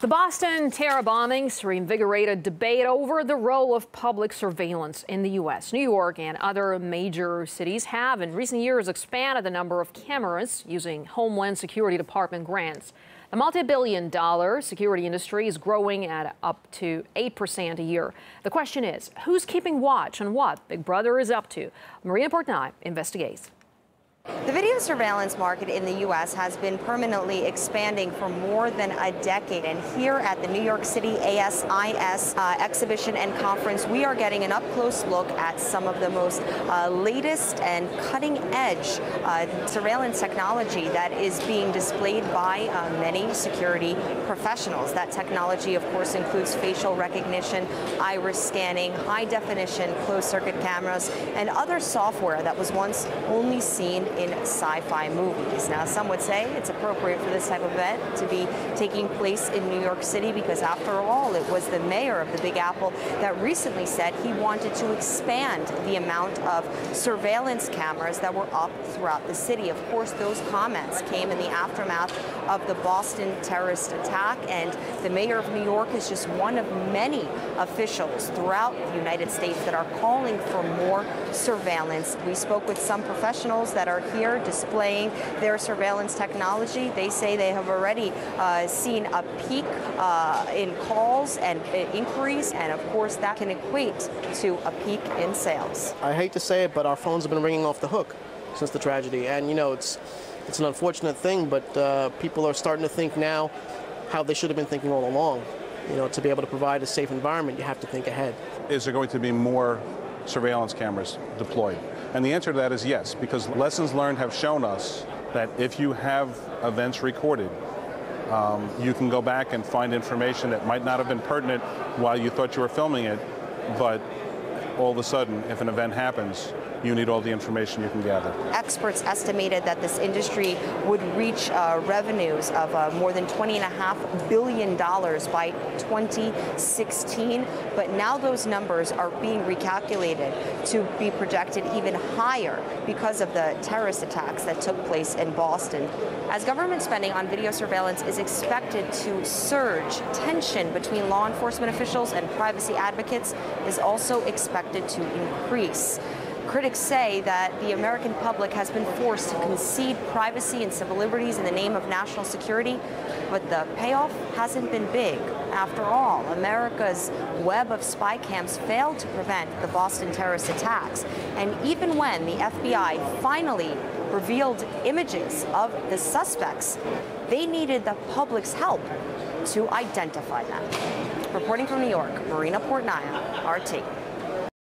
The Boston terror bombings reinvigorated debate over the role of public surveillance in the U.S. New York and other major cities have in recent years expanded the number of cameras using Homeland Security Department grants. The multi-billion-dollar security industry is growing at up to 8% a year. The question is, who's keeping watch on what Big Brother is up to? Marina Portnoy investigates. The video surveillance market in the U.S. has been permanently expanding for more than a decade. And here at the New York City ASIS exhibition and conference, we are getting an up-close look at some of the most latest and cutting-edge surveillance technology that is being displayed by many security professionals. That technology, of course, includes facial recognition, iris scanning, high-definition closed-circuit cameras, and other software that was once only seen in sci-fi movies. Now, some would say it's appropriate for this type of event to be taking place in New York City because, after all, it was the mayor of the Big Apple that recently said he wanted to expand the amount of surveillance cameras that were up throughout the city. Of course, those comments came in the aftermath of the Boston terrorist attack, and the mayor of New York is just one of many officials throughout the United States that are calling for more surveillance. We spoke with some professionals that are here displaying their surveillance technology. They say they have already seen a peak in calls and inquiries, and of course that can equate to a peak in sales. I hate to say it, but our phones have been ringing off the hook since the tragedy, and you know, it's an unfortunate thing, but people are starting to think now how they should have been thinking all along. You know, to be able to provide a safe environment, you have to think ahead. Is there going to be more surveillance cameras deployed? And the answer to that is yes, because lessons learned have shown us that if you have events recorded, you can go back and find information that might not have been pertinent while you thought you were filming it, but all of a sudden, if an event happens, you need all the information you can gather. Experts estimated that this industry would reach revenues of more than $20.5 billion by 2016, but now those numbers are being recalculated to be projected even higher because of the terrorist attacks that took place in Boston. As government spending on video surveillance is expected to surge, tension between law enforcement officials and privacy advocates is also expected to increase. Critics say that the American public has been forced to concede privacy and civil liberties in the name of national security, but the payoff hasn't been big. After all, America's web of spy cams failed to prevent the Boston terrorist attacks. And even when the FBI finally revealed images of the suspects, they needed the public's help to identify them. Reporting from New York, Marina Portnoy, RT.